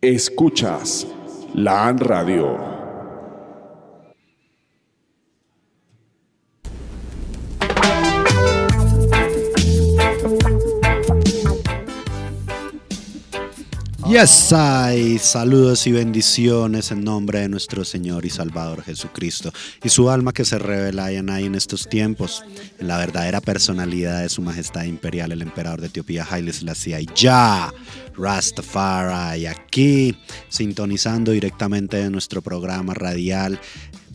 Escuchas LAN Radio. Yes, I. Saludos y bendiciones en nombre de nuestro Señor y Salvador Jesucristo y su alma que se revela en estos tiempos, en la verdadera personalidad de su majestad imperial, el emperador de Etiopía, Haile Selassie Ya, Rastafari, aquí sintonizando directamente de nuestro programa radial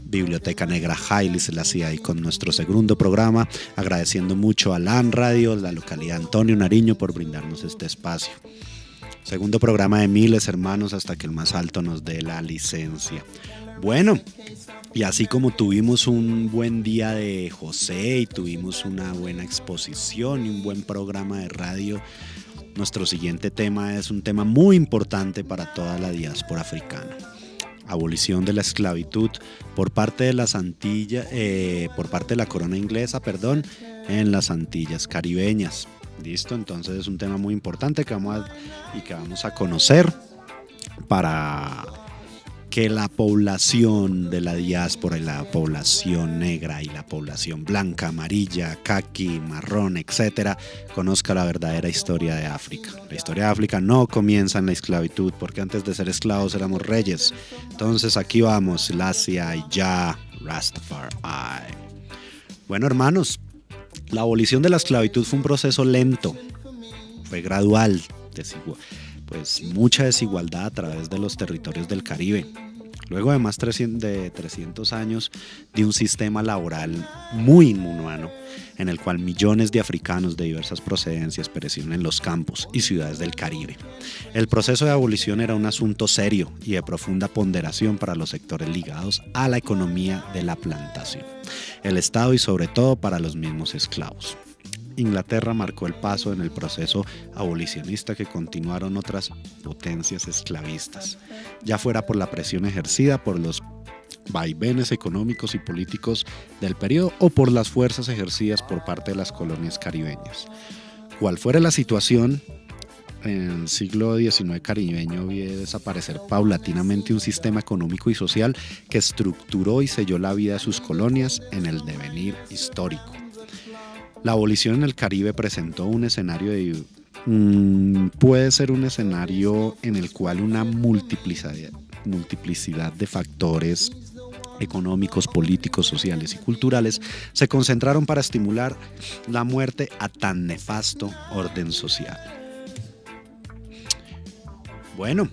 Biblioteca Negra Haile Selassie y con nuestro segundo programa, agradeciendo mucho a LAN Radio, la localidad Antonio Nariño, por brindarnos este espacio. Segundo programa de miles, hermanos, hasta que el más alto nos dé la licencia. Bueno, y así como tuvimos un buen día de José y tuvimos una buena exposición y un buen programa de radio, nuestro siguiente tema es un tema muy importante para toda la diáspora africana. Abolición de la esclavitud por parte de las Antillas, por parte de la corona inglesa, en las Antillas caribeñas. Listo, entonces es un tema muy importante que vamos a conocer para que la población de la diáspora y la población negra y la población blanca, amarilla, caqui, marrón, etcétera, conozca la verdadera historia de África. La historia de África no comienza en la esclavitud, porque antes de ser esclavos éramos reyes. Entonces aquí vamos, Selassie Ya, Rastafari. Bueno, hermanos, la abolición de la esclavitud fue un proceso lento, fue gradual, pues mucha desigualdad a través de los territorios del Caribe. Luego de más de 300 años de un sistema laboral muy inhumano, en el cual millones de africanos de diversas procedencias perecieron en los campos y ciudades del Caribe. El proceso de abolición era un asunto serio y de profunda ponderación para los sectores ligados a la economía de la plantación, el Estado y sobre todo para los mismos esclavos. Inglaterra marcó el paso en el proceso abolicionista que continuaron otras potencias esclavistas, ya fuera por la presión ejercida por los vaivenes económicos y políticos del periodo o por las fuerzas ejercidas por parte de las colonias caribeñas. Cual fuera la situación, en el siglo XIX caribeño vio desaparecer paulatinamente un sistema económico y social que estructuró y selló la vida de sus colonias en el devenir histórico. La abolición en el Caribe presentó un escenario puede ser un escenario en el cual una multiplicidad de factores económicos, políticos, sociales y culturales se concentraron para estimular la muerte a tan nefasto orden social. Bueno,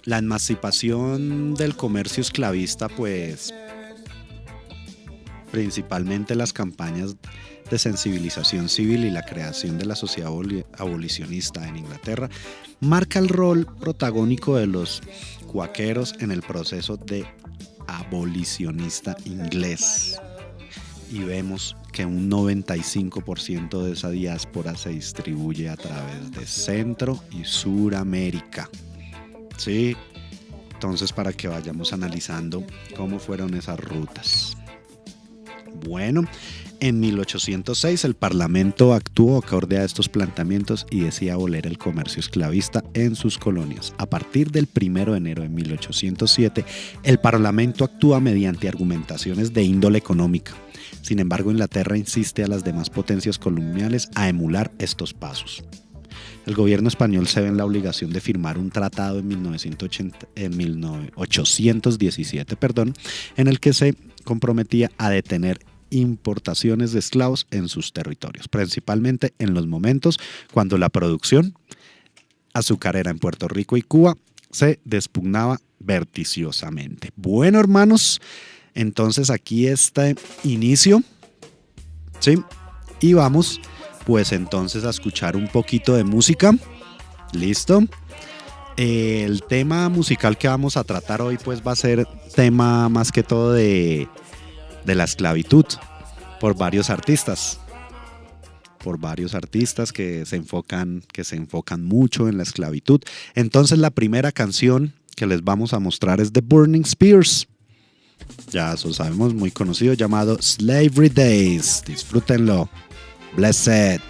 la emancipación del comercio esclavista, pues principalmente las campañas de sensibilización civil y la creación de la sociedad abolicionista en Inglaterra, marca el rol protagónico de los cuáqueros en el proceso de abolicionista inglés. Y vemos que un 95% de esa diáspora se distribuye a través de Centro y Suramérica. ¿Sí? Entonces, para que vayamos analizando cómo fueron esas rutas. Bueno, en 1806 el Parlamento actuó acorde a estos planteamientos y decía abolir el comercio esclavista en sus colonias. A partir del 1 de enero de 1807, el Parlamento actúa mediante argumentaciones de índole económica. Sin embargo, Inglaterra insiste a las demás potencias coloniales a emular estos pasos. El gobierno español se ve en la obligación de firmar un tratado en 1817, en el que se comprometía a detener importaciones de esclavos en sus territorios, principalmente en los momentos cuando la producción azucarera en Puerto Rico y Cuba se despugnaba verticiosamente. Bueno, hermanos, entonces aquí está inicio, ¿sí? Y vamos pues entonces a escuchar un poquito de música. ¿Listo? El tema musical que vamos a tratar hoy pues va a ser tema más que todo de la esclavitud por varios artistas que se enfocan mucho en la esclavitud. Entonces la primera canción que les vamos a mostrar es de Burning Spears, ya eso sabemos, muy conocido, llamado Slavery Days. Disfrútenlo. Blessed.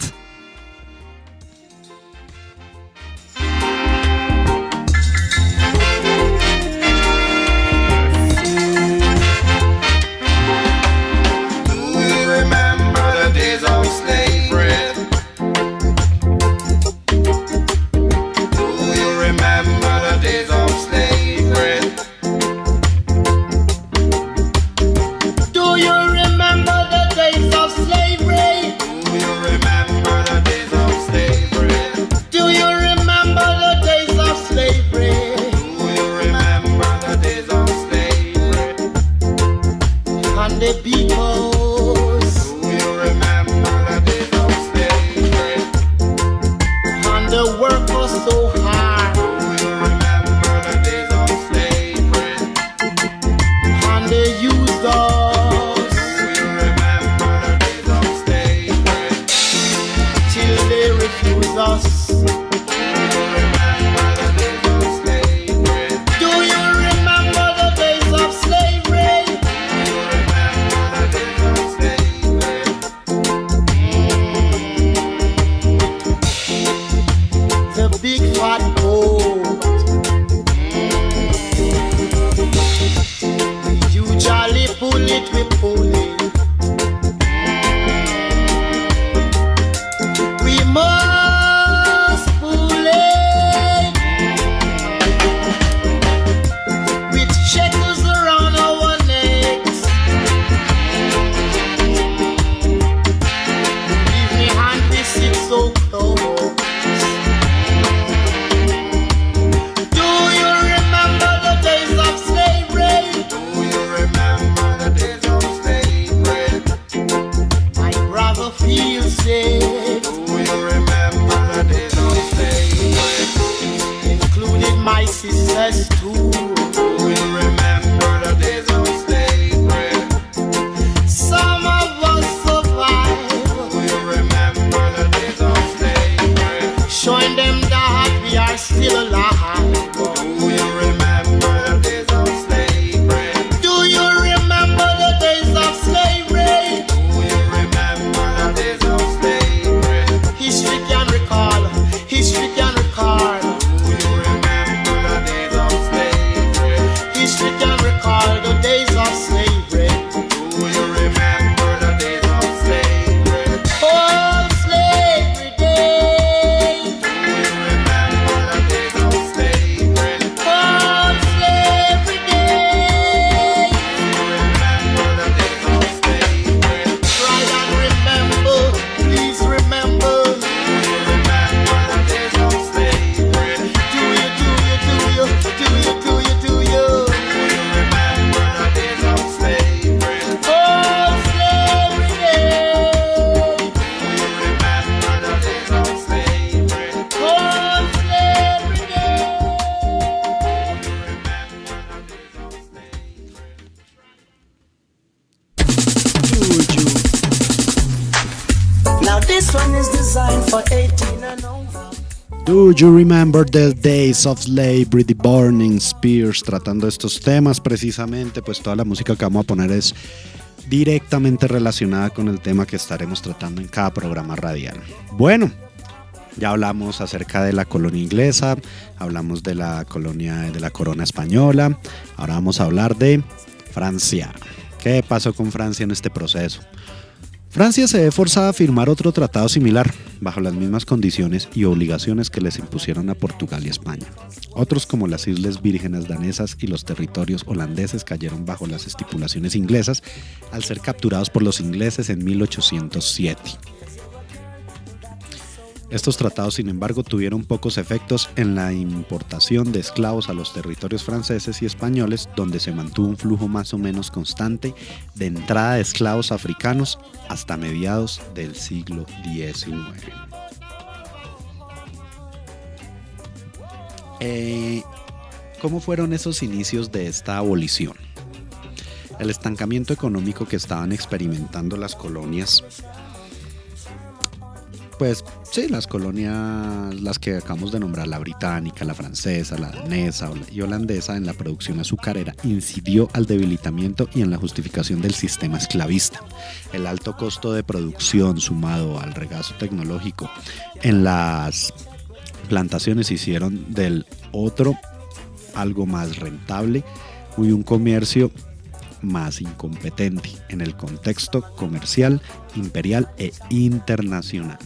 so close. Do you remember the days of slavery? Do you remember the days of slavery? My brother feels sick, Do you remember the days of slavery? including my sisters too. Do you remember the days of slavery? Some of us survive, Do you remember the days of slavery? showing them that we are still alive. Do you remember the days of slavery? Do you remember the days of slavery? Do you remember the days of slavery? History can recall, history can recall. Do you remember the days of slavery? History can recall the days of slavery. Do you remember the days of slavery? Oh, slavery days. Do you remember the days of slavery? Oh, slavery days. Do you remember the days of slavery? Try and remember, please remember. Do you remember the days of slavery? Do you, do you, do you, do you, do you, do you? Do you remember the days of slavery? Oh, slavery days. Do you remember the days of slavery? Oh, slavery days. Now this one is designed for 18 and over. Do you remember the days of slavery, the Burning Spears? Tratando estos temas precisamente, pues toda la música que vamos a poner es directamente relacionada con el tema que estaremos tratando en cada programa radial. Bueno, ya hablamos acerca de la colonia inglesa, hablamos de la colonia de la corona española, ahora vamos a hablar de Francia. ¿Qué pasó con Francia en este proceso? Francia se ve forzada a firmar otro tratado similar, bajo las mismas condiciones y obligaciones que les impusieron a Portugal y España. Otros, como las Islas Vírgenes danesas y los territorios holandeses, cayeron bajo las estipulaciones inglesas al ser capturados por los ingleses en 1807. Estos tratados, sin embargo, tuvieron pocos efectos en la importación de esclavos a los territorios franceses y españoles, donde se mantuvo un flujo más o menos constante de entrada de esclavos africanos hasta mediados del siglo XIX. ¿Cómo fueron esos inicios de esta abolición? El estancamiento económico que estaban experimentando las colonias, pues sí, las colonias, las que acabamos de nombrar, la británica, la francesa, la danesa y holandesa, en la producción azucarera, incidió al debilitamiento y en la justificación del sistema esclavista. El alto costo de producción, sumado al regazo tecnológico en las plantaciones, hicieron del otro algo más rentable y un comercio más incompetente en el contexto comercial, imperial e internacional.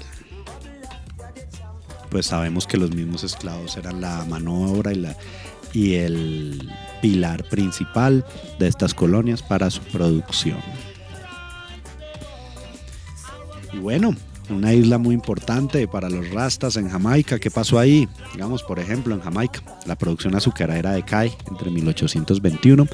Pues sabemos que los mismos esclavos eran la mano de obra y el pilar principal de estas colonias para su producción. Y bueno, una isla muy importante para los rastas en Jamaica. ¿Qué pasó ahí? Digamos, por ejemplo, en Jamaica, la producción azucarera decae entre 1821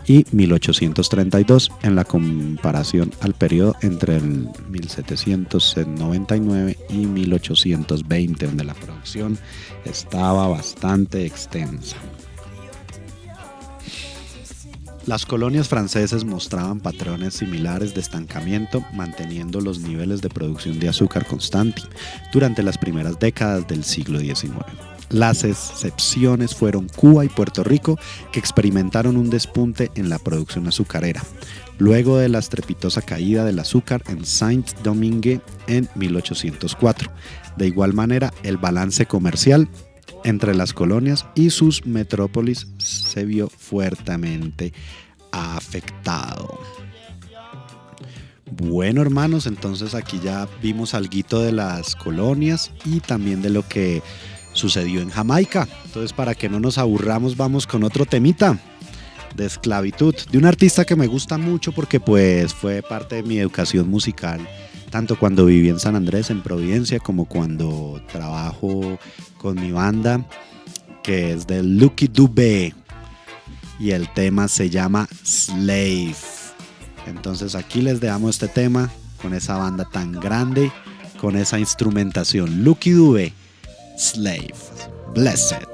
y 1832 en la comparación al periodo entre el 1799 y 1820, donde la producción estaba bastante extensa. Las colonias francesas mostraban patrones similares de estancamiento, manteniendo los niveles de producción de azúcar constante durante las primeras décadas del siglo XIX. Las excepciones fueron Cuba y Puerto Rico, que experimentaron un despunte en la producción azucarera, luego de la estrepitosa caída del azúcar en Saint-Domingue en 1804. De igual manera, el balance comercial entre las colonias y sus metrópolis se vio fuertemente afectado. Bueno, hermanos, entonces aquí ya vimos alguito de las colonias y también de lo que sucedió en Jamaica. Entonces, para que no nos aburramos, vamos con otro temita de esclavitud, de un artista que me gusta mucho porque pues fue parte de mi educación musical tanto cuando viví en San Andrés, en Providencia, como cuando trabajo con mi banda, que es de Lucky Dube, y el tema se llama Slave. Entonces aquí les dejamos este tema con esa banda tan grande, con esa instrumentación. Lucky Dube, Slave, Blessed.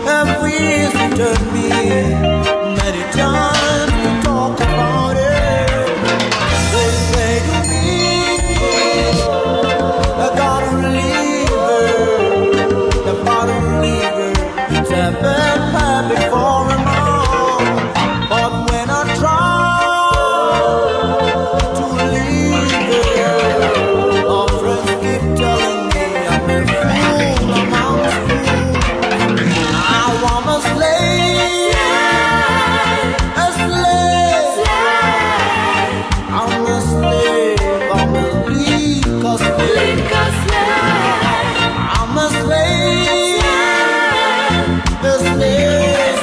Have visited me many times to talk about it. They say to me, the God reliever, the body reliever, it's a bad habit for a man. But when I try to leave it, our friends keep telling me I'm a fool, I'm a fool. I'm a slave, a slave. I'm a slave, I'm a legal slave. I'm a slave, a slave.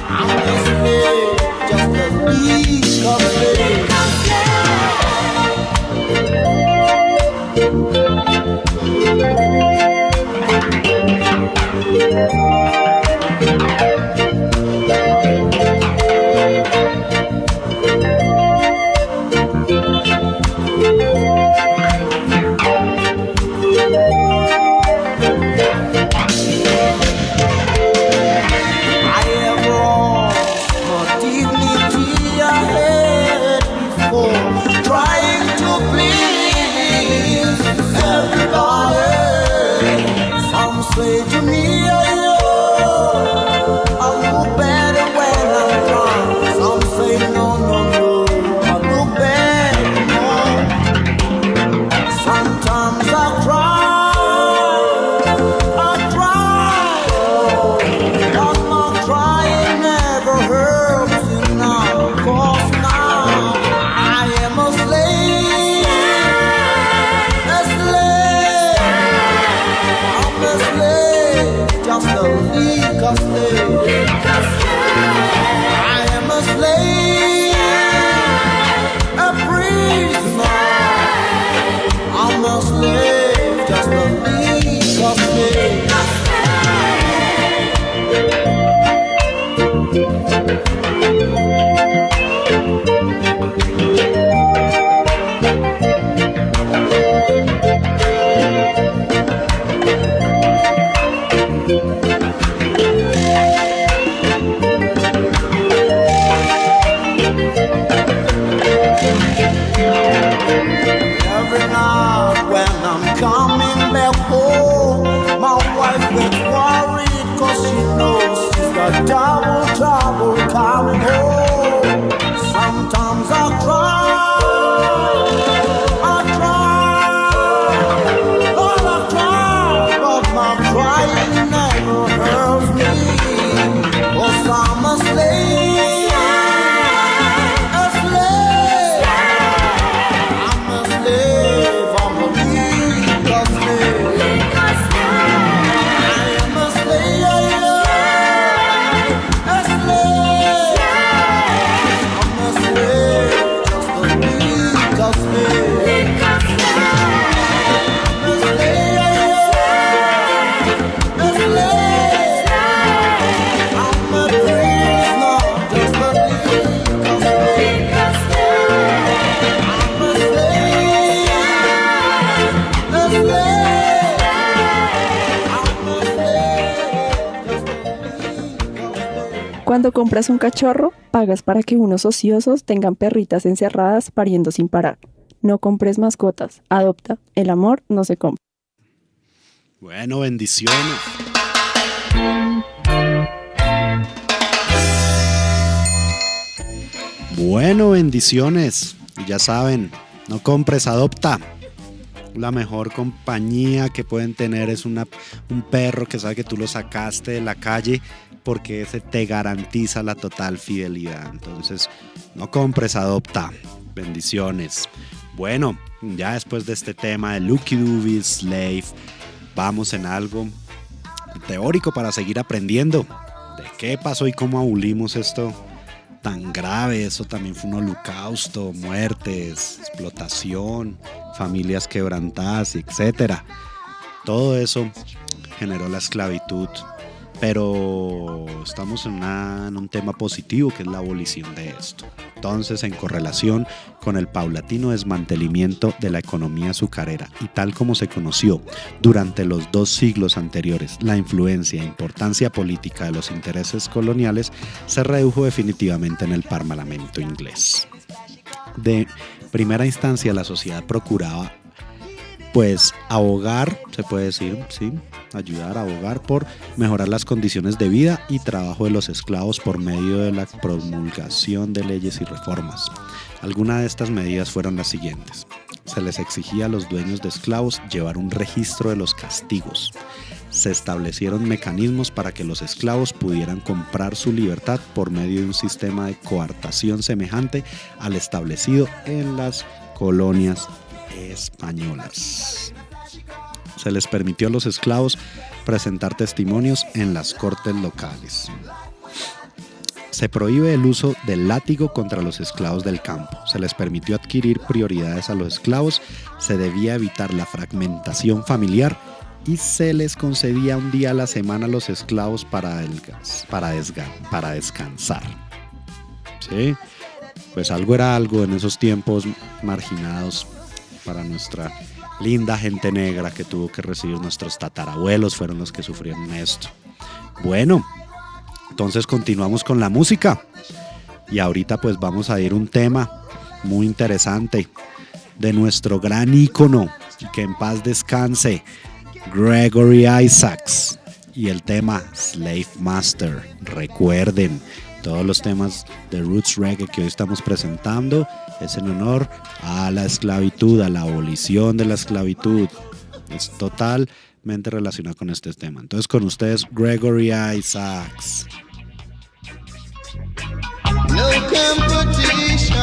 I'm a slave, just a legal slave. Say to me, I look better when I'm drunk. Some say no, no, no, I look better more. Sometimes I cry, but my crying never hurts you now. 'Cause now I am a slave, a slave. I'm a slave, just a legal slave. I am a slave, a prisoner. I'm a slave, just a legal slave. Every night when I'm coming back home, my wife gets worried 'cause she knows she's got double trouble coming home. Sometimes I cry, Lord, I cry, but my crying never hurts me. 'Cause I'm a slave, a slave. I'm a slave, I'm a legal slave. I am a slave, a slave. I'm a slave, just a legal slave. I'm a slave, a slave. I'm a prisoner, just a legal slave. I'm a slave, a slave. I'm a slave, just a legal slave. Cuando compras un cachorro, pagas para que unos ociosos tengan perritas encerradas pariendo sin parar. No compres mascotas, adopta. El amor no se compra. Bueno, bendiciones. Bueno, bendiciones. Y ya saben, no compres, adopta. La mejor compañía que pueden tener es un perro que sabe que tú lo sacaste de la calle, porque ese te garantiza la total fidelidad. Entonces, no compres, adopta. Bendiciones. Bueno, ya después de este tema de Lucky Dube, Slave, vamos en algo teórico para seguir aprendiendo de qué pasó y cómo abolimos esto tan grave. Eso también fue un holocausto, muertes, explotación, familias quebrantadas, etcétera. Todo eso generó la esclavitud, pero estamos en un tema positivo, que es la abolición de esto. Entonces, en correlación con el paulatino desmantelamiento de la economía azucarera y tal como se conoció durante los 2 siglos anteriores, la influencia e importancia política de los intereses coloniales se redujo definitivamente en el Parlamento inglés. De primera instancia, la sociedad procuraba pues abogar, se puede decir, sí, ayudar a abogar por mejorar las condiciones de vida y trabajo de los esclavos por medio de la promulgación de leyes y reformas. Algunas de estas medidas fueron las siguientes. Se les exigía a los dueños de esclavos llevar un registro de los castigos. Se establecieron mecanismos para que los esclavos pudieran comprar su libertad por medio de un sistema de coartación semejante al establecido en las colonias españolas. Se les permitió a los esclavos presentar testimonios en las cortes locales. Se prohíbe el uso del látigo contra los esclavos del campo. Se les permitió adquirir prioridades a los esclavos. Se debía evitar la fragmentación familiar y se les concedía un día a la semana a los esclavos para descansar. ¿Sí? Pues algo era algo en esos tiempos marginados para nuestra linda gente negra que tuvo que recibir. Nuestros tatarabuelos fueron los que sufrieron esto. Bueno, entonces continuamos con la música y ahorita pues vamos a ir un tema muy interesante de nuestro gran ícono, que en paz descanse, Gregory Isaacs, y el tema Slave Master. Recuerden, todos los temas de Roots Reggae que hoy estamos presentando es en honor a la esclavitud, a la abolición de la esclavitud. Es totalmente relacionado con este tema. Entonces, con ustedes, Gregory Isaacs. No competition,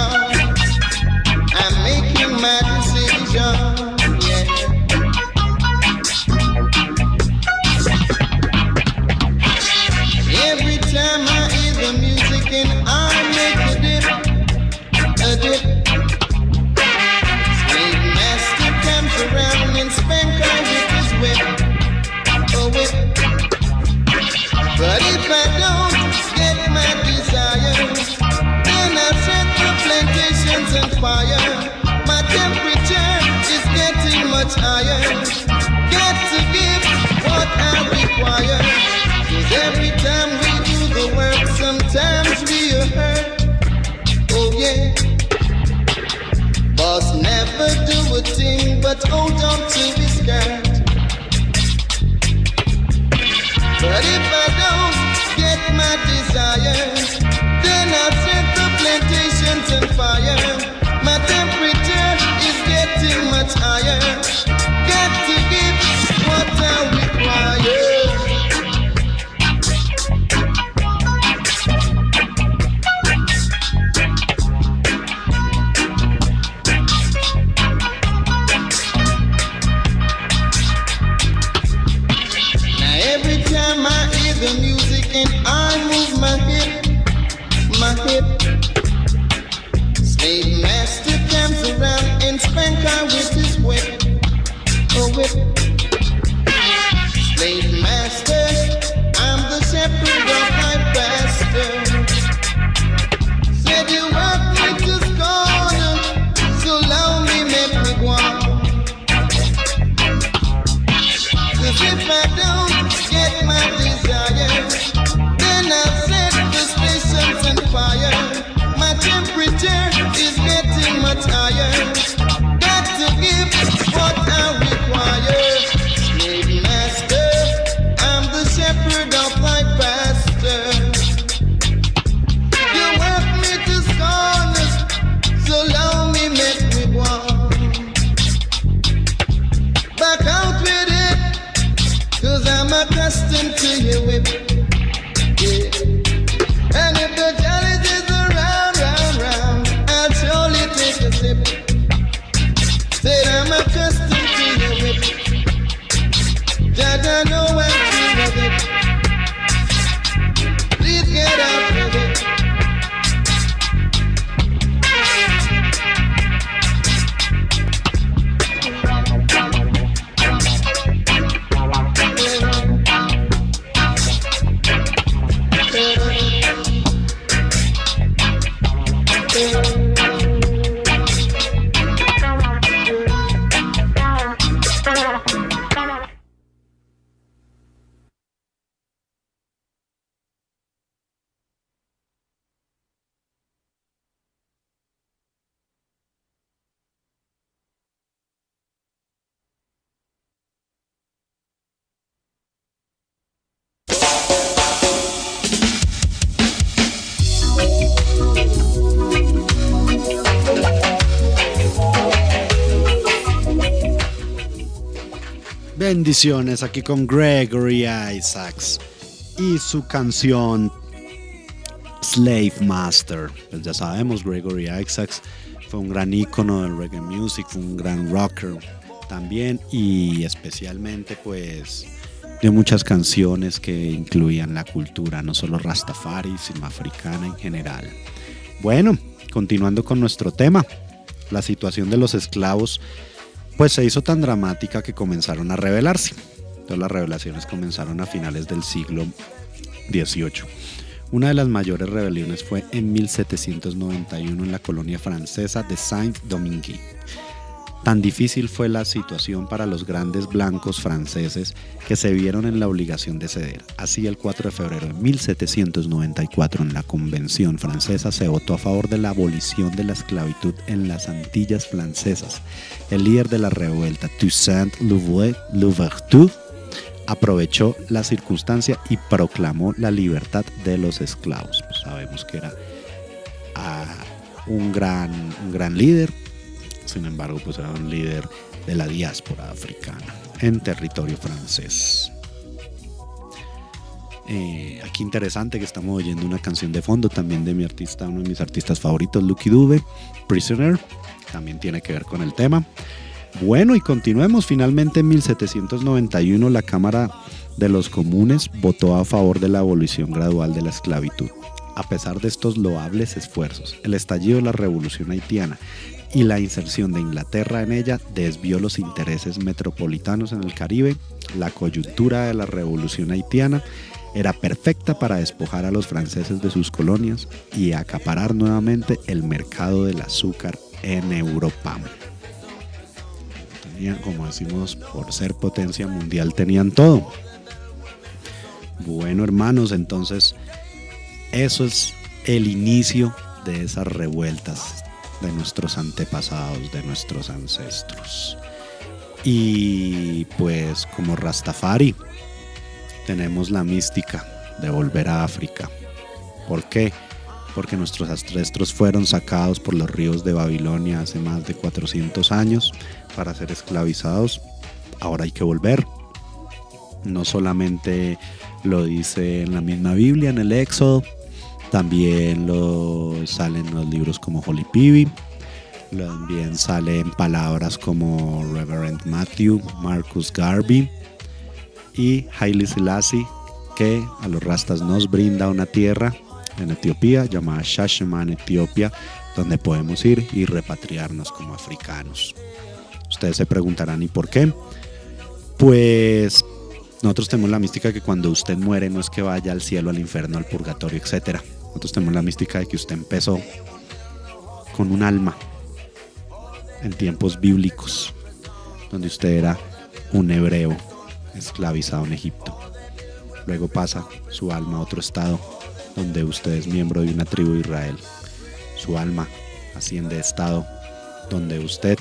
I'm making my decision, yeah. Every time I hear the music and I make a dip. Slave master comes around and spank her with his whip, a whip. But if I don't get my desires, then I set the plantations on fire. My temperature is getting much higher. Got to give what I require. 'Cause every time we do the work, sometimes we are hurt. Oh yeah. Boss never do a thing but hold on to his skirt. But if I don't get my desires, then I'll set the plantations on fire. My temperature is getting much higher. Got to give what I require. The music and I move my hip, my hip. Slave master comes around and spank her with his whip, a whip. Slave master, I'm the shepherd of my pastor. Said you work me to scorn, so allow me make me go on. 'Cause if I don't get my desires, then I'll set the stations on fire. My temperature is getting much higher. Got to give what I require. Slave master, I'm the your whip. Yeah. And if the challenge is around, round, round, I'll surely take a sip. Said I'm accustomed to your whip. That I know I'm through with it. Please get out with it. Bendiciones aquí con Gregory Isaacs y su canción Slave Master. Pues ya sabemos, Gregory Isaacs fue un gran ícono del reggae music, fue un gran rocker también, y especialmente pues dio muchas canciones que incluían la cultura no solo rastafari sino africana en general. Bueno, continuando con nuestro tema, la situación de los esclavos pues se hizo tan dramática que comenzaron a rebelarse. Todas las rebelaciones comenzaron a finales del siglo XVIII. Una de las mayores rebeliones fue en 1791 en la colonia francesa de Saint-Domingue. Tan difícil fue la situación para los grandes blancos franceses que se vieron en la obligación de ceder. Así, el 4 de febrero de 1794, en la Convención Francesa, se votó a favor de la abolición de la esclavitud en las Antillas francesas. El líder de la revuelta, Toussaint Louverture, aprovechó la circunstancia y proclamó la libertad de los esclavos. Pues sabemos que era un gran líder. Sin embargo, pues era un líder de la diáspora africana en territorio francés. Aquí interesante que estamos oyendo una canción de fondo también de mi artista, uno de mis artistas favoritos, Lucky Dube, Prisoner, también tiene que ver con el tema. Bueno, y continuemos. Finalmente, en 1791 la Cámara de los Comunes votó a favor de la abolición gradual de la esclavitud. A pesar de estos loables esfuerzos, el estallido de la Revolución Haitiana y la inserción de Inglaterra en ella desvió los intereses metropolitanos en el Caribe. La coyuntura de la Revolución Haitiana era perfecta para despojar a los franceses de sus colonias y acaparar nuevamente el mercado del azúcar en Europa. Tenían, como decimos, por ser potencia mundial, tenían todo. Bueno, hermanos, entonces eso es el inicio de esas revueltas de nuestros antepasados, de nuestros ancestros. Y pues como Rastafari tenemos la mística de volver a África. ¿Por qué? Porque nuestros ancestros fueron sacados por los ríos de Babilonia hace más de 400 años para ser esclavizados. Ahora hay que volver. No solamente lo dice en la misma Biblia, en el Éxodo, también salen los libros como Holy Pibi, también salen palabras como Reverend Matthew, Marcus Garvey y Haile Selassie, que a los rastas nos brinda una tierra en Etiopía llamada Shashema en Etiopía, donde podemos ir y repatriarnos como africanos. Ustedes se preguntarán, ¿y por qué? Pues nosotros tenemos la mística que cuando usted muere no es que vaya al cielo, al infierno, al purgatorio, etc. Nosotros tenemos la mística de que usted empezó con un alma en tiempos bíblicos, donde usted era un hebreo esclavizado en Egipto. Luego pasa su alma a otro estado, donde usted es miembro de una tribu de Israel. Su alma asciende de estado, donde usted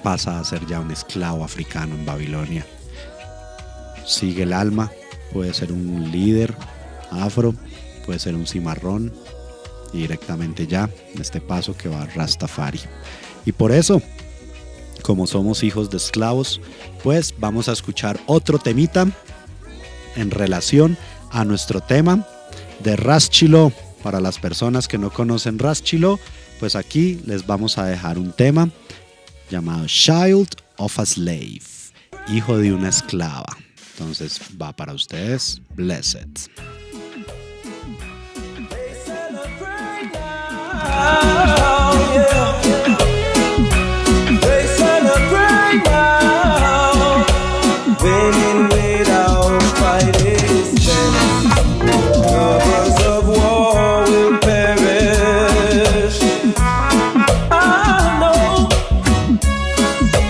pasa a ser ya un esclavo africano en Babilonia. Sigue el alma, puede ser un líder afro, puede ser un cimarrón, y directamente ya en este paso que va Rastafari. Y por eso, como somos hijos de esclavos, pues vamos a escuchar otro temita en relación a nuestro tema de Ras Chiló. Para las personas que no conocen Ras Chiló, pues aquí les vamos a dejar un tema llamado Child of a Slave, hijo de una esclava. Entonces va para ustedes. Blessed. They celebrate now, winning without fighting. Lovers of war will perish. I know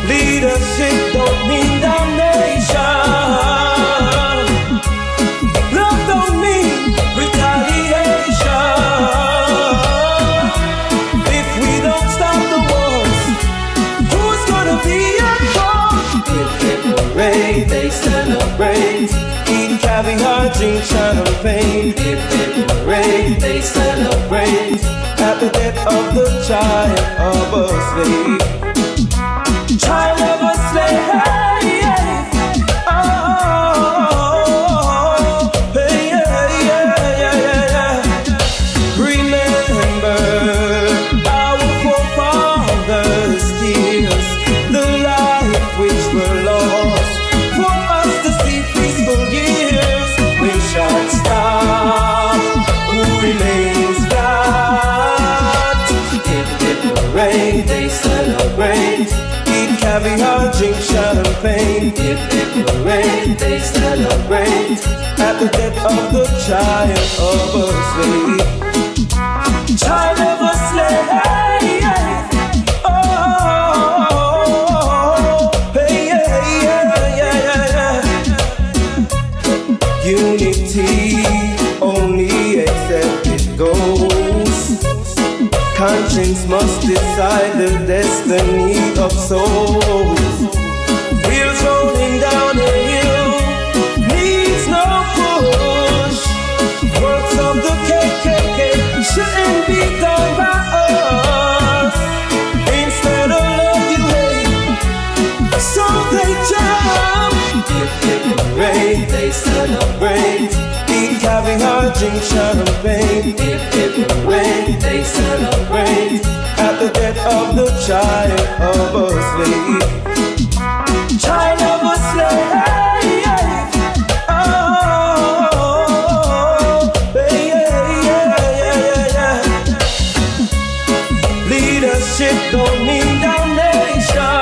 leadership don't mean damnation. Love don't mean retaliation. If we don't stop the wars, who's gonna be at fault? Hooray, they celebrate. Eat caviar, drink champagne. Hooray, they celebrate. At the death of the child of a slave. Child of a slave. Oh, hey, yeah. Remember our forefathers' tears, the life which were lost for us to see peaceful years. When shall stop? Who remains God? Hooray, they celebrate. Eat caviar, drink champagne. Hooray, they celebrate. At the death of the child of a slave. Child of a slave. Oh, hey, yeah. Unity only accepted goals. Conscience must decide the destiny of souls. Wheels rolling down a hill needs no push. Works of the KKK shouldn't be done by us. Instead of love you hate, so they jump. Hooray, they celebrate. Eat caviar, drink champagne. Hooray, they celebrate. At the death of the child of a slave. Child of a slave. Oh, yeah. Leadership don't mean damnation.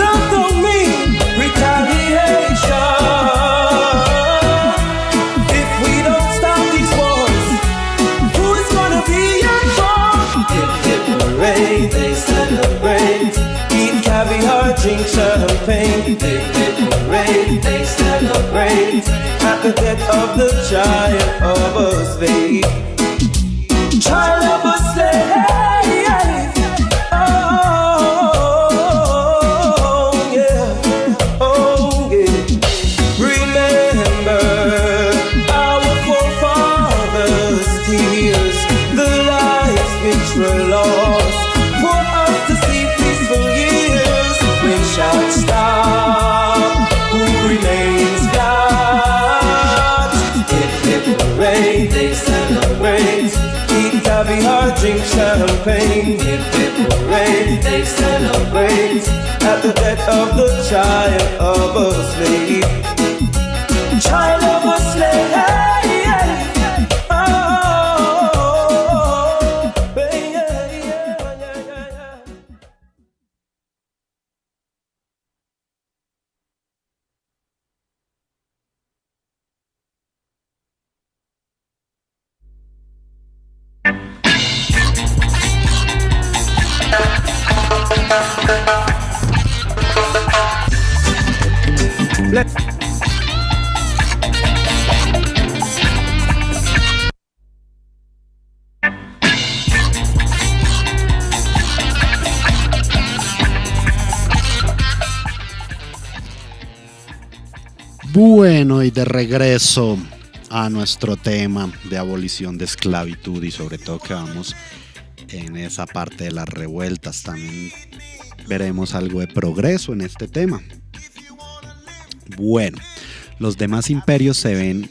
Love don't mean retaliation. If we don't stop these wars, who is gonna be at fault? Hooray, they celebrate. Eat caviar, drink champagne. Hooray, they celebrate. At the death of the child of a slave. Child of a slave. Oh, yeah. Remember our forefathers' tears, the lives which were lost for us to see peaceful years. When shall it stop? Who remains God? Hooray, they celebrate. Eat caviar, drink champagne. Hooray, they celebrate. At the death of the child of a slave. Child of a slave. Oh, yeah. Bueno, y de regreso a nuestro tema de abolición de esclavitud, y sobre todo que vamos en esa parte de las revueltas, también veremos algo de progreso en este tema. Bueno, los demás imperios se ven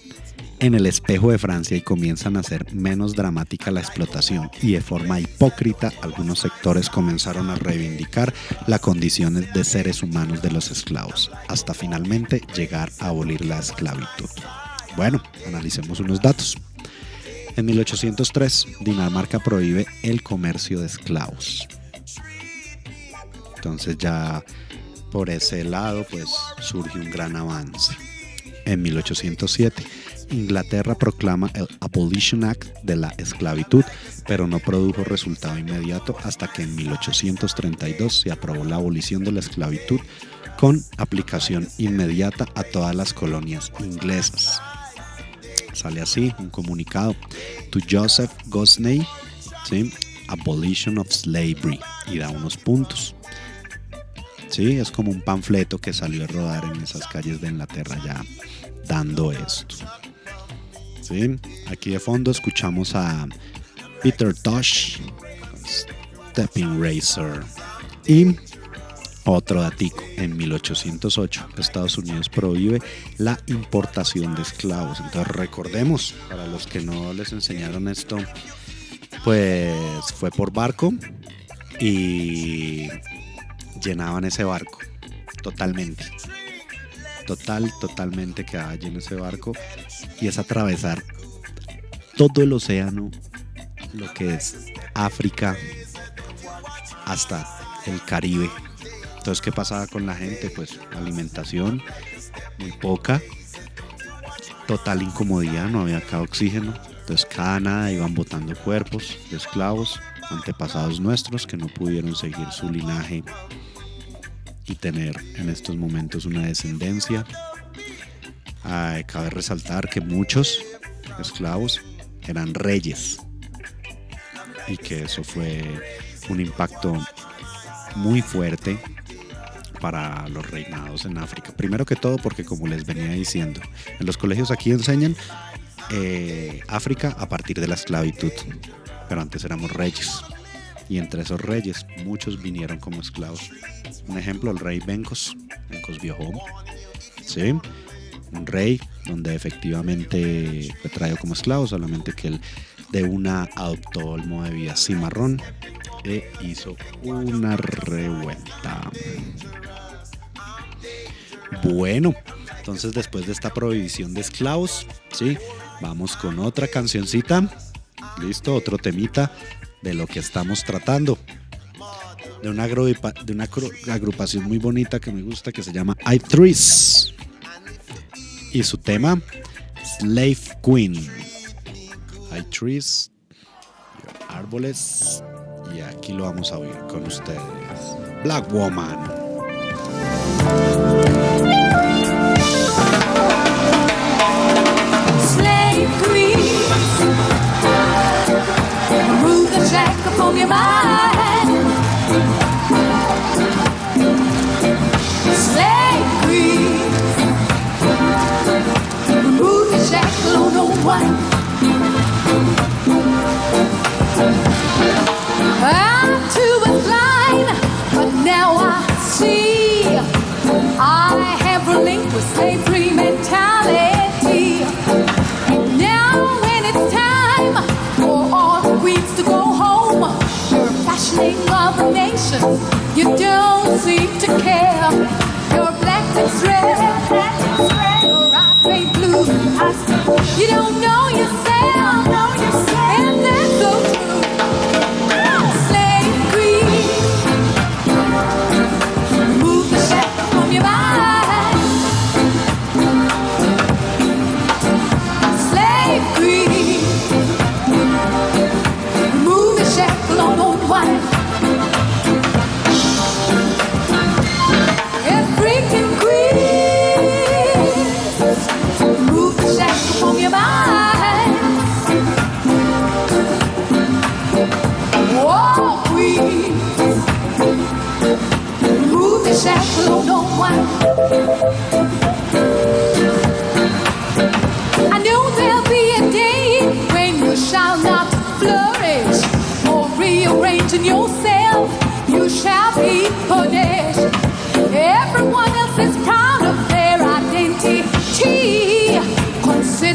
en el espejo de Francia y comienzan a hacer menos dramática la explotación, y de forma hipócrita algunos sectores comenzaron a reivindicar la condición de seres humanos de los esclavos, hasta finalmente llegar a abolir la esclavitud. Bueno, analicemos unos datos. En 1803, Dinamarca prohíbe el comercio de esclavos. Entonces ya por ese lado pues surge un gran avance. En 1807, Inglaterra proclama el Abolition Act de la esclavitud, pero no produjo resultado inmediato hasta que en 1832 se aprobó la abolición de la esclavitud con aplicación inmediata a todas las colonias inglesas. Sale así un comunicado: to Joseph Gosney, ¿sí? Abolition of Slavery, y da unos puntos. Sí, es como un panfleto que salió a rodar en esas calles de Inglaterra ya dando esto. Sí, aquí de fondo escuchamos a Peter Tosh, Stepping Razor. Y otro datico: en 1808 Estados Unidos prohíbe la importación de esclavos. Entonces recordemos, para los que no les enseñaron esto, pues fue por barco y llenaban ese barco totalmente quedaba lleno ese barco, y es atravesar todo el océano, lo que es África hasta el Caribe. Entonces, ¿qué pasaba con la gente? Pues alimentación muy poca, total incomodidad, no había acá oxígeno. Entonces cada nada iban botando cuerpos de esclavos, antepasados nuestros que no pudieron seguir su linaje y tener en estos momentos una descendencia. Cabe resaltar que muchos esclavos eran reyes, y que eso fue un impacto muy fuerte para los reinados en África. Primero que todo porque, como les venía diciendo, en los colegios aquí enseñan África a partir de la esclavitud, pero antes éramos reyes, y entre esos reyes muchos vinieron como esclavos. Un ejemplo, el rey Bencos Biojón, ¿sí? Un rey donde efectivamente fue traído como esclavo, solamente que él de una adoptó el modo de vida cimarrón e hizo una revuelta. Bueno, entonces después de esta prohibición de esclavos, ¿sí? Vamos con otra cancioncita. Listo, otro temita de lo que estamos tratando. De una agrupación muy bonita que me gusta, que se llama I-Threes. Y su tema, Slave Queen. I-Threes, árboles. Y aquí lo vamos a oír con ustedes. Black Woman. Slave queen, remove the shackle from your mind. Slave queen, remove the shackle on the one. I'm too blind, but now I see. I have relinquished slavery mentality. Now when it's time for all the queens to go home, you're fashioning of a nation. You don't seem to care. Your black lips red, your eyes paint blue. You don't know yourself, and that's so true. Slave queen, remove the shackle from your mind. Slave queen, remove the shackle on the one. African queen, remove the shackle from your mind.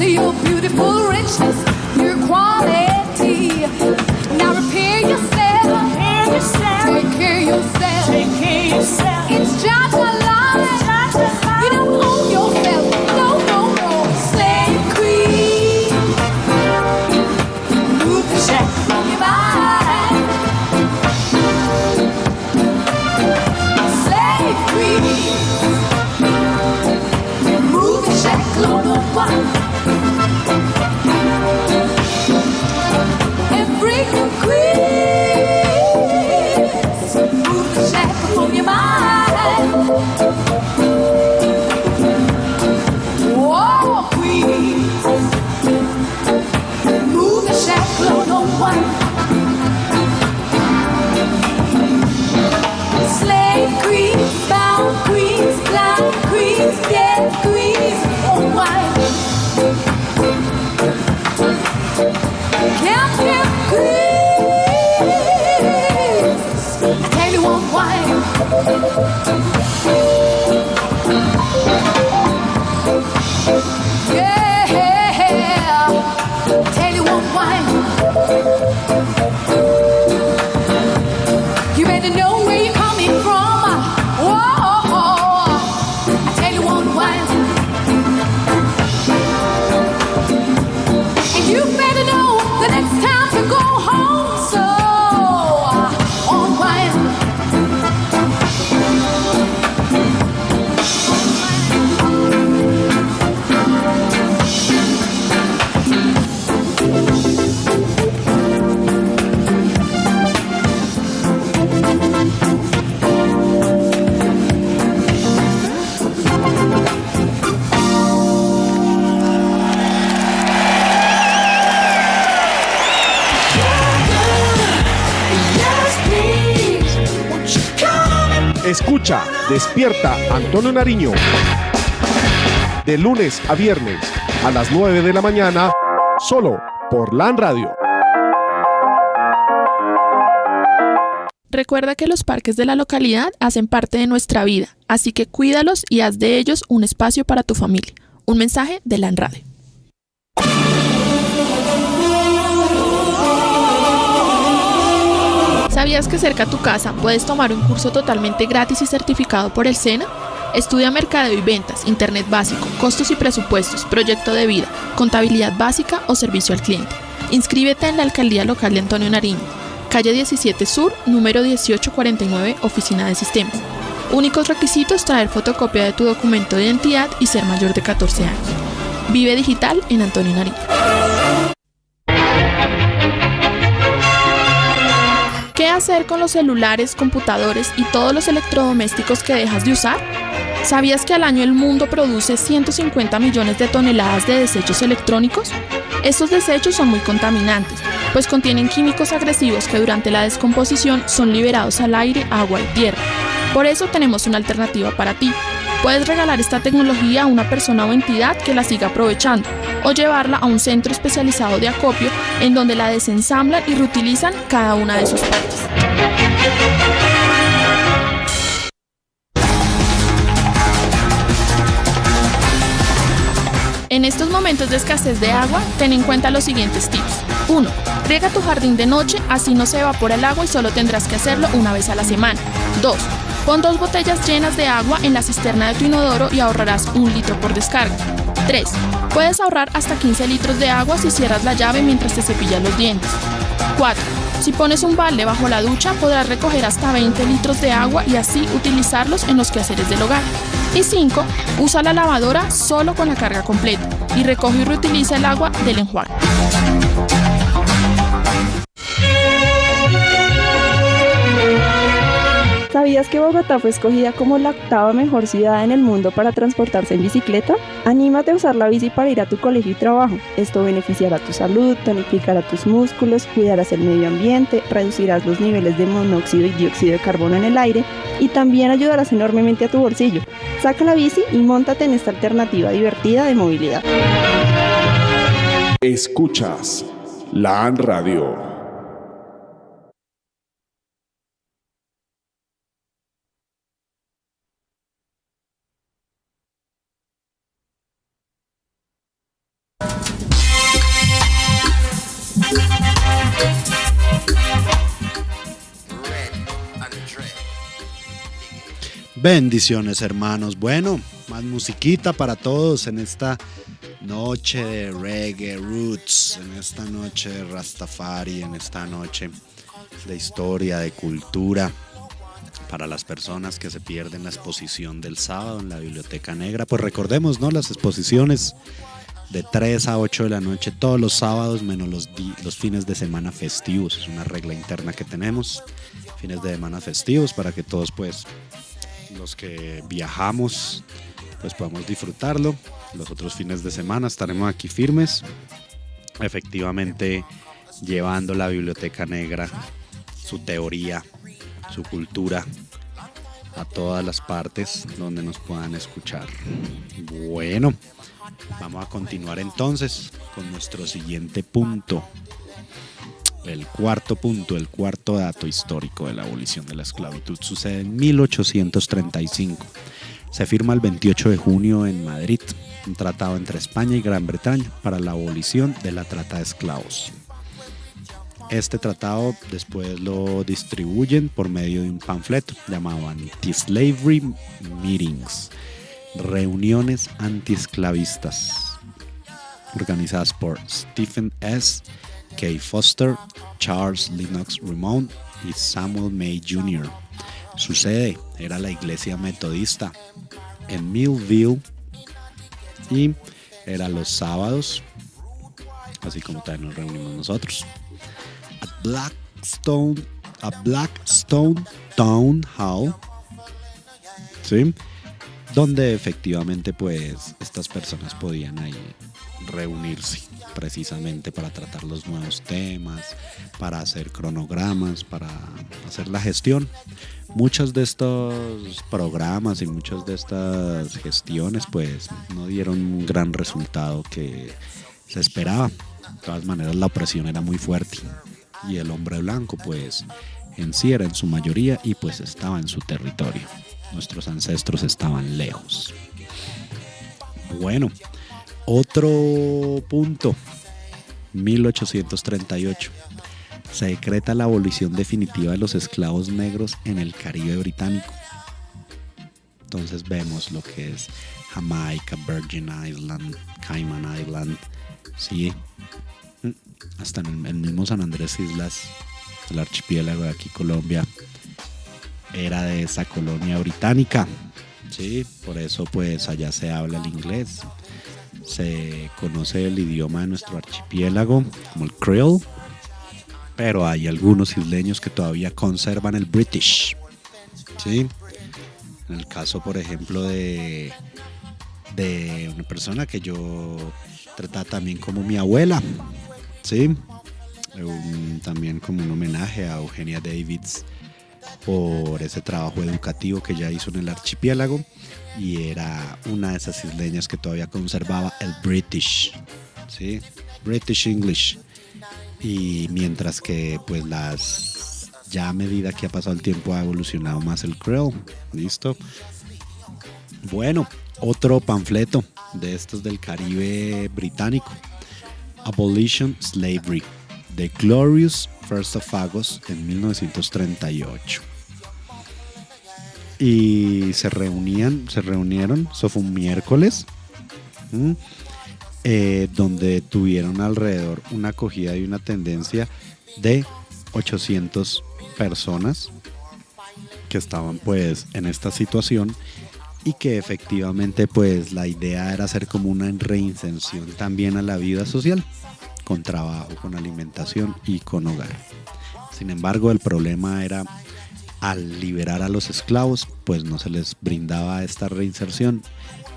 consider your beautiful richness, your quality. Now repair yourself, take care of yourself. It's just a lie. You don't own yourself. No, no, no. Slave queen. Move the shackles from your mind. Slave queen. Move the shackles on the one. And break the queen. Move the shackles from your mind. Whoa, queen. Move the shackles on the one. Slave queens, bound queens, blind queens, dead queens, oh why? Captive queens. I tell you one why. Yeah, tell you one why. You better know where you're coming from. Whoa, I tell you one why. And you better know the next time to go home. So, on why. Escucha, despierta Antonio Nariño. De lunes a viernes a las 9 de la mañana, solo por LAN Radio. Recuerda que los parques de la localidad hacen parte de nuestra vida, así que cuídalos y haz de ellos un espacio para tu familia. Un mensaje de LAN Radio. ¿Sabías que cerca a tu casa puedes tomar un curso totalmente gratis y certificado por el SENA? Estudia Mercadeo y Ventas, Internet Básico, Costos y Presupuestos, Proyecto de Vida, Contabilidad Básica o Servicio al Cliente. Inscríbete en la Alcaldía Local de Antonio Nariño, calle 17 Sur, número 1849, Oficina de Sistemas. Únicos requisitos: traer fotocopia de tu documento de identidad y ser mayor de 14 años. Vive digital en Antonio Nariño. ¿Qué hacer con los celulares, computadores y todos los electrodomésticos que dejas de usar? ¿Sabías que al año el mundo produce 150 millones de toneladas de desechos electrónicos? Estos desechos son muy contaminantes, pues contienen químicos agresivos que durante la descomposición son liberados al aire, agua y tierra. Por eso tenemos una alternativa para ti. Puedes regalar esta tecnología a una persona o entidad que la siga aprovechando, o llevarla a un centro especializado de acopio en donde la desensamblan y reutilizan cada una de sus partes. En estos momentos de escasez de agua, ten en cuenta los siguientes tips. 1. Riega tu jardín de noche, así no se evapora el agua y solo tendrás que hacerlo una vez a la semana. 2. Pon 2 botellas llenas de agua en la cisterna de tu inodoro y ahorrarás 1 litro por descarga. 3. Puedes ahorrar hasta 15 litros de agua si cierras la llave mientras te cepillas los dientes. 4. Si pones un balde bajo la ducha, podrás recoger hasta 20 litros de agua y así utilizarlos en los quehaceres del hogar. Y 5. Usa la lavadora solo con la carga completa y recoge y reutiliza el agua del enjuague. ¿Sabías que Bogotá fue escogida como la 8ª mejor ciudad en el mundo para transportarse en bicicleta? Anímate a usar la bici para ir a tu colegio y trabajo. Esto beneficiará tu salud, tonificará tus músculos, cuidarás el medio ambiente, reducirás los niveles de monóxido y dióxido de carbono en el aire y también ayudarás enormemente a tu bolsillo. Saca la bici y móntate en esta alternativa divertida de movilidad. Escuchas LAN Radio. Bendiciones, hermanos. Bueno, más musiquita para todos en esta noche de reggae roots, en esta noche de Rastafari, en esta noche de historia, de cultura. Para las personas que se pierden la exposición del sábado en la Biblioteca Negra, pues recordemos, ¿no? Las exposiciones de 3 a 8 de la noche todos los sábados, menos los fines de semana festivos. Es una regla interna que tenemos, fines de semana festivos, para que todos, pues, los que viajamos, pues podamos disfrutarlo. Los otros fines de semana estaremos aquí firmes, efectivamente llevando la Biblioteca Negra, su teoría, su cultura, a todas las partes donde nos puedan escuchar. Bueno, vamos a continuar entonces con nuestro siguiente punto. El cuarto punto, el cuarto dato histórico de la abolición de la esclavitud sucede en 1835. Se firma el 28 de junio en Madrid un tratado entre España y Gran Bretaña para la abolición de la trata de esclavos. Este tratado después lo distribuyen por medio de un panfleto llamado Anti-Slavery Meetings, reuniones antiesclavistas, organizadas por Stephen S. K. Foster, Charles Lennox Remond y Samuel May Jr. Su sede era la iglesia metodista en Millville y era los sábados, así como también nos reunimos nosotros. A Blackstone Town Hall, ¿sí? Donde efectivamente, pues, estas personas podían ahí reunirse precisamente para tratar los nuevos temas, para hacer cronogramas, para hacer la gestión. Muchos de estos programas y muchas de estas gestiones, pues, no dieron un gran resultado que se esperaba. De todas maneras, la opresión era muy fuerte y el hombre blanco, pues, en sí era en su mayoría y pues estaba en su territorio. Nuestros ancestros estaban lejos. Bueno, otro punto, 1838. Se decreta la abolición definitiva de los esclavos negros en el Caribe británico. Entonces vemos lo que es Jamaica, Virgin Island, Cayman Island, sí, hasta en el mismo San Andrés Islas, el archipiélago de aquí Colombia, era de esa colonia británica, sí, por eso pues allá se habla el inglés, se conoce el idioma de nuestro archipiélago como el Creole, pero hay algunos isleños que todavía conservan el British, sí. En el caso, por ejemplo, de una persona que yo trataba también como mi abuela, sí, también como un homenaje a Eugenia Davids por ese trabajo educativo que ella hizo en el archipiélago, y era una de esas isleñas que todavía conservaba el British, ¿sí? British English. Y mientras que pues ya a medida que ha pasado el tiempo ha evolucionado más el Creole. ¿Listo? Bueno, otro panfleto de estos del Caribe británico, Abolition Slavery, The Glorious First of August, en 1938. Y se reunieron, eso fue un miércoles, donde tuvieron alrededor una acogida y una tendencia de 800 personas que estaban pues en esta situación, y que efectivamente pues la idea era hacer como una reinserción también a la vida social, con trabajo, con alimentación y con hogar. Sin embargo, el problema era, al liberar a los esclavos, pues no se les brindaba esta reinserción,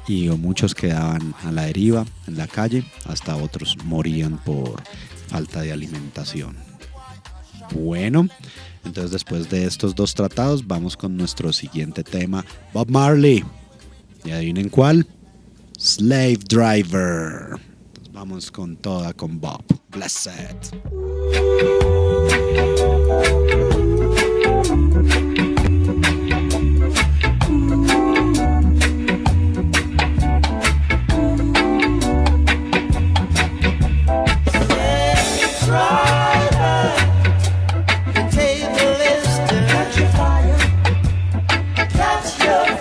y muchos quedaban a la deriva en la calle, hasta otros morían por falta de alimentación. Bueno, entonces después de estos dos tratados vamos con nuestro siguiente tema, Bob Marley. ¿Y adivinen cuál? Slave Driver. Entonces vamos con toda con Bob. Blessed. Catch your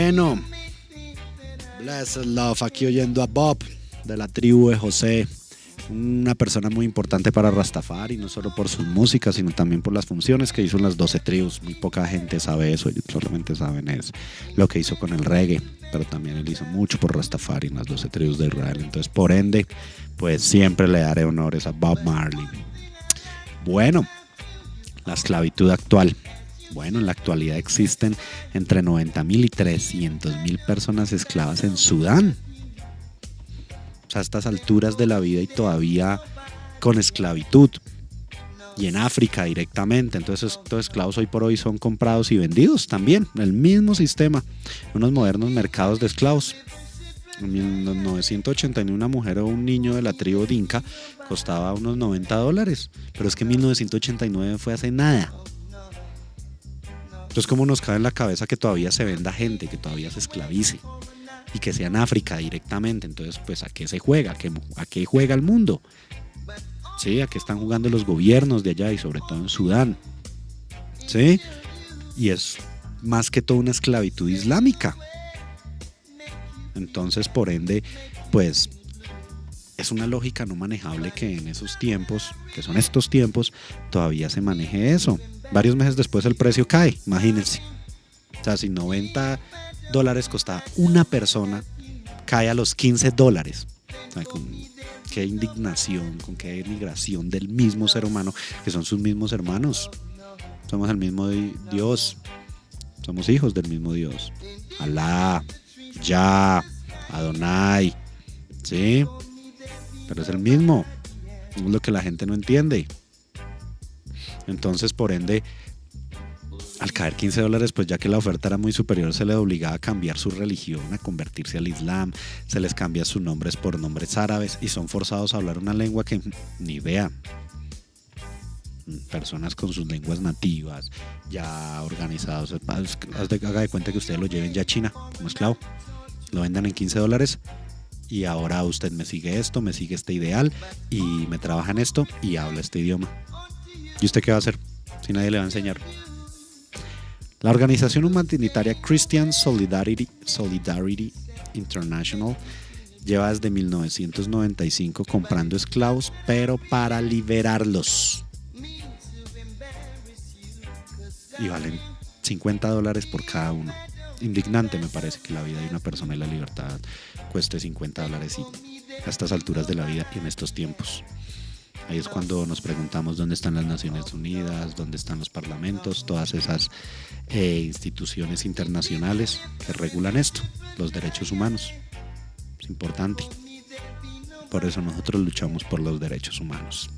Bueno, Blessed Love, aquí oyendo a Bob de la tribu de José, una persona muy importante para Rastafari, no solo por sus músicas, sino también por las funciones que hizo en las 12 tribus. Muy poca gente sabe eso, ellos solamente saben es lo que hizo con el reggae, pero también él hizo mucho por Rastafari en las 12 tribus de Israel. Entonces, por ende, pues siempre le daré honores a Bob Marley. Bueno, la esclavitud actual. Bueno, en la actualidad existen entre 90.000 y 300.000 personas esclavas en Sudán. O sea, a estas alturas de la vida y todavía con esclavitud. Y en África directamente. Entonces estos esclavos hoy por hoy son comprados y vendidos también. El mismo sistema. Unos modernos mercados de esclavos. En 1989 una mujer o un niño de la tribu Dinka costaba unos $90. Pero es que 1989 fue hace nada. Entonces, ¿cómo nos cabe en la cabeza que todavía se venda gente, que todavía se esclavice? Y que sea en África directamente. Entonces, pues, ¿a qué se juega? ¿A qué juega el mundo? ¿Sí? ¿A qué están jugando los gobiernos de allá y sobre todo en Sudán? ¿Sí? Y es más que todo una esclavitud islámica. Entonces, por ende, pues, es una lógica no manejable que en esos tiempos, que son estos tiempos, todavía se maneje eso. Varios meses después el precio cae, imagínense. O sea, si $90 costaba una persona, cae a los $15. O sea, con qué indignación, con qué denigración del mismo ser humano, que son sus mismos hermanos. Somos el mismo Dios. Somos hijos del mismo Dios. Alá, Yah, Adonai. ¿Sí? Pero es el mismo. Es lo que la gente no entiende. Entonces, por ende, al caer $15, pues ya que la oferta era muy superior, se les obligaba a cambiar su religión, a convertirse al Islam, se les cambia sus nombres por nombres árabes y son forzados a hablar una lengua que ni idea. Personas con sus lenguas nativas, ya organizados. Haga de cuenta que ustedes lo lleven ya a China como esclavo, lo vendan en $15 y ahora usted me sigue esto, me sigue este ideal y me trabaja en esto y habla este idioma. ¿Y usted qué va a hacer si nadie le va a enseñar? La organización humanitaria Christian Solidarity International lleva desde 1995 comprando esclavos, pero para liberarlos. Y valen $50 por cada uno. Indignante me parece que la vida de una persona y la libertad cueste $50 y a estas alturas de la vida y en estos tiempos. Ahí es cuando nos preguntamos dónde están las Naciones Unidas, dónde están los parlamentos, todas esas instituciones internacionales que regulan esto, los derechos humanos. Es importante. Por eso nosotros luchamos por los derechos humanos.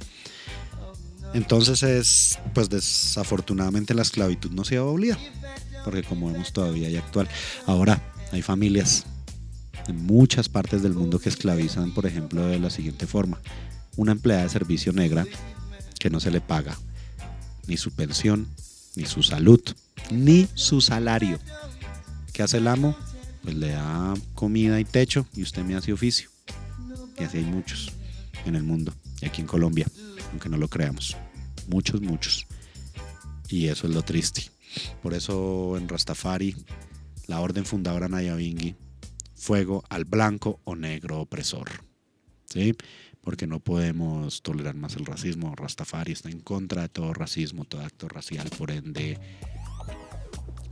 Entonces pues desafortunadamente la esclavitud no se ha abolido, porque como vemos todavía hay actual. Ahora hay familias en muchas partes del mundo que esclavizan, por ejemplo, de la siguiente forma. Una empleada de servicio negra que no se le paga ni su pensión, ni su salud, ni su salario. ¿Qué hace el amo? Pues le da comida y techo y usted me hace oficio. Y así hay muchos en el mundo y aquí en Colombia, aunque no lo creamos. Muchos. Y eso es lo triste. Por eso en Rastafari, la orden fundadora Nyabinghi, fuego al blanco o negro opresor. ¿Sí? Porque no podemos tolerar más el racismo. Rastafari está en contra de todo racismo, todo acto racial. Por ende,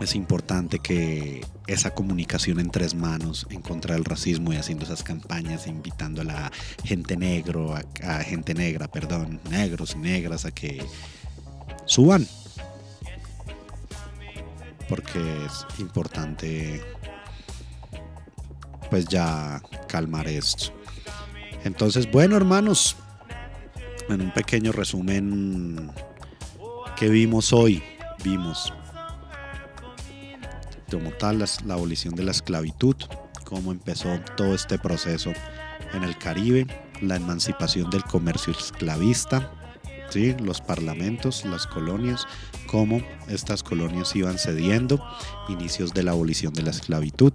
es importante que esa comunicación en tres manos en contra del racismo y haciendo esas campañas, invitando a la gente negros y negras a que suban. Porque es importante pues ya calmar esto. Entonces, bueno, hermanos, en un pequeño resumen que vimos hoy, como tal la abolición de la esclavitud, cómo empezó todo este proceso en el Caribe, la emancipación del comercio esclavista, ¿sí? Los parlamentos, las colonias, cómo estas colonias iban cediendo, inicios de la abolición de la esclavitud,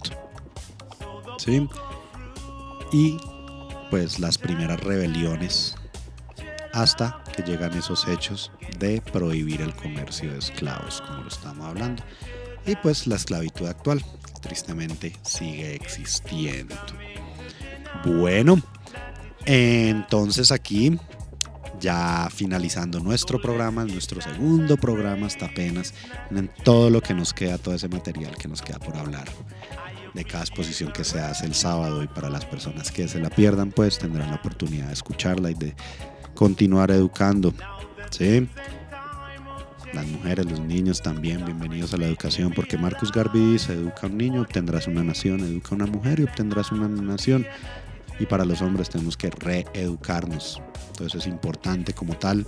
¿sí? Y pues las primeras rebeliones hasta que llegan esos hechos de prohibir el comercio de esclavos, como lo estamos hablando. y pues la esclavitud actual, que tristemente sigue existiendo. Bueno, entonces aquí, ya finalizando nuestro programa, nuestro segundo programa hasta apenas, en todo lo que nos queda, todo ese material que nos queda por hablar de cada exposición que se hace el sábado, y para las personas que se la pierdan, pues tendrán la oportunidad de escucharla y de continuar educando, ¿sí? Las mujeres, los niños también, bienvenidos a la educación, porque Marcus Garvey dice: educa a un niño, obtendrás una nación; educa a una mujer y obtendrás una nación. Y para los hombres tenemos que reeducarnos. Entonces es importante como tal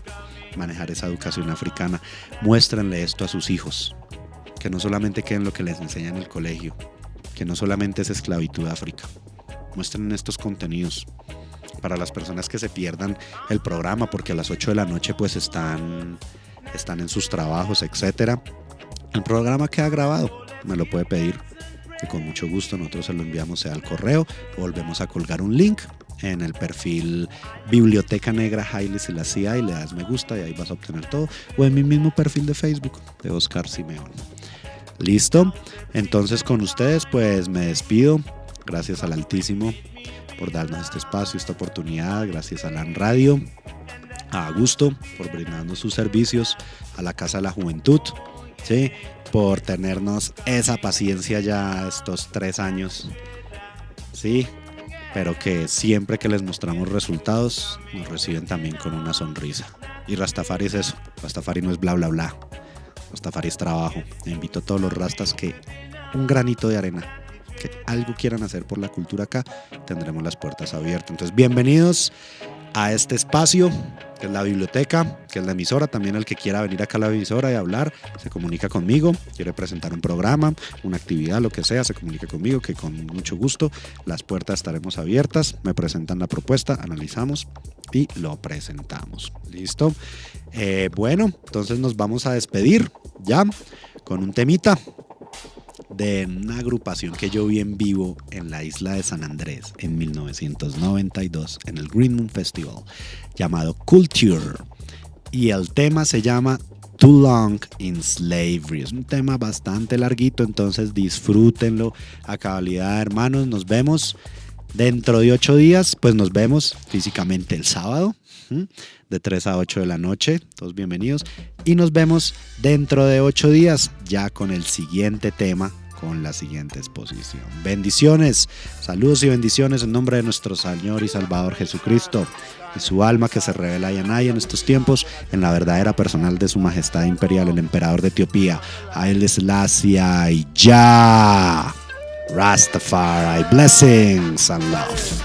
manejar esa educación africana. Muéstrenle esto a sus hijos, que no solamente queden lo que les enseñan en el colegio, que no solamente es esclavitud de África. Muestren estos contenidos para las personas que se pierdan el programa, porque a las 8 de la noche pues están en sus trabajos, etcétera. El programa queda grabado, me lo puede pedir, que con mucho gusto nosotros se lo enviamos, sea al correo, o volvemos a colgar un link en el perfil Biblioteca Negra Haile Selassie, y le das me gusta y ahí vas a obtener todo, o en mi mismo perfil de Facebook de Oscar Simeón. Listo, entonces con ustedes pues me despido. Gracias al Altísimo por darnos este espacio, esta oportunidad. Gracias a LAN Radio, a Augusto por brindarnos sus servicios, a la Casa de la Juventud, ¿sí?, por tenernos esa paciencia ya estos 3 años, ¿sí?, pero que siempre que les mostramos resultados nos reciben también con una sonrisa. Y Rastafari es eso, Rastafari no es bla bla bla, Rastafari es trabajo. Invito a todos los rastas que un granito de arena, que algo quieran hacer por la cultura acá, tendremos las puertas abiertas. Entonces bienvenidos a este espacio que es la biblioteca, que es la emisora. También el que quiera venir acá a la emisora y hablar, se comunica conmigo. Quiere presentar un programa, una actividad, lo que sea, se comunica conmigo, que con mucho gusto las puertas estaremos abiertas. Me presentan la propuesta, analizamos y lo presentamos. ¿Listo? Bueno, entonces nos vamos a despedir ya con un temita de una agrupación que yo vi en vivo en la isla de San Andrés en 1992 en el Green Moon Festival, llamado Culture, y el tema se llama Too Long in Slavery. Es un tema bastante larguito, entonces disfrútenlo a cabalidad, hermanos. Nos vemos dentro de 8 días, pues nos vemos físicamente el sábado de 3 a 8 de la noche, todos bienvenidos, y nos vemos dentro de 8 días ya con el siguiente tema, con la siguiente exposición. Bendiciones, saludos y bendiciones en nombre de nuestro Señor y Salvador Jesucristo, y su alma que se revela en estos tiempos en la verdadera personal de su majestad imperial, el emperador de Etiopía, Haile Selassie, y ya Rastafari, blessings and love.